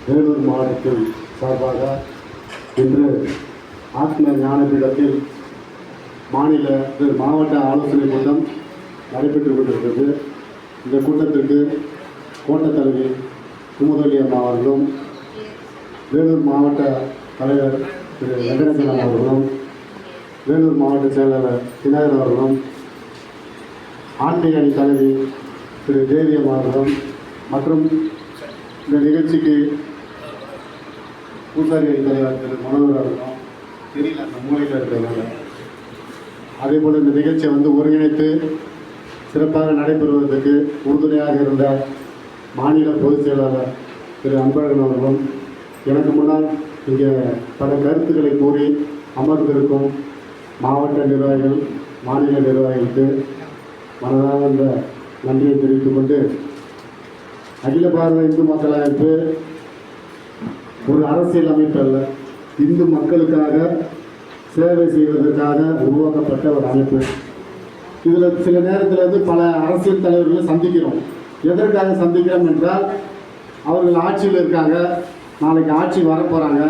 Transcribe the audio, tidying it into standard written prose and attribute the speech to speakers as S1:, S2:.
S1: வேலூர் மாவட்டத்தின் சார்பாக இன்று ஆத்ம ஞானபீடத்தில் மாவட்ட ஆலோசனை கூட்டம் நடைபெற்றுக் கொண்டிருக்கிறது. இந்த கூட்டத்திற்கு கோட்டத் தலைவி குமுதவல்லி அம்மா அவர்களும், வேலூர் மாவட்ட தலைவர் திரு வெங்கடேசன் அவர்களும், வேலூர் மாவட்ட செயலாளர் தினகரன் அவர்களும், ஆன்மீக அணி தலைவி திரு தேவி அம்மா அவர்களும் மற்றும் இந்த நிகழ்ச்சிக்கு பூசாரி அணி தலைவர் திரு மனோகர் அவர்களும் தெரியல அந்த மூலையில் இருக்கிறதுனால, அதே போல் இந்த நிகழ்ச்சியை ஒருங்கிணைத்து சிறப்பாக நடைபெறுவதற்கு உறுதுணையாக இருந்த மாநில பொதுச் செயலாளர் திரு அன்பழகன் அவர்களும், எனக்கு முன்னால் இங்கே பல கருத்துக்களை கூறி அமர்ந்திருக்கும் மாவட்ட நிர்வாகிகள், மாநில நிர்வாகிகளுக்கு மனதார்ந்த இந்த நன்றியை தெரிவித்துக் கொண்டு, அகில பாரத இந்து மக்கள் அமைப்பு ஒரு அரசியல் அமைப்பு அல்ல, இந்து மக்களுக்காக சேவை செய்வதற்காக உருவாக்கப்பட்ட ஒரு அமைப்பு. இதில் சில நேரத்தில் பல அரசியல் தலைவர்களை சந்திக்கிறோம். எதற்காக சந்திக்கிறோம் என்றால், அவர்கள் ஆட்சியில் இருக்காங்க, நாளைக்கு ஆட்சி வரப்போகிறாங்க,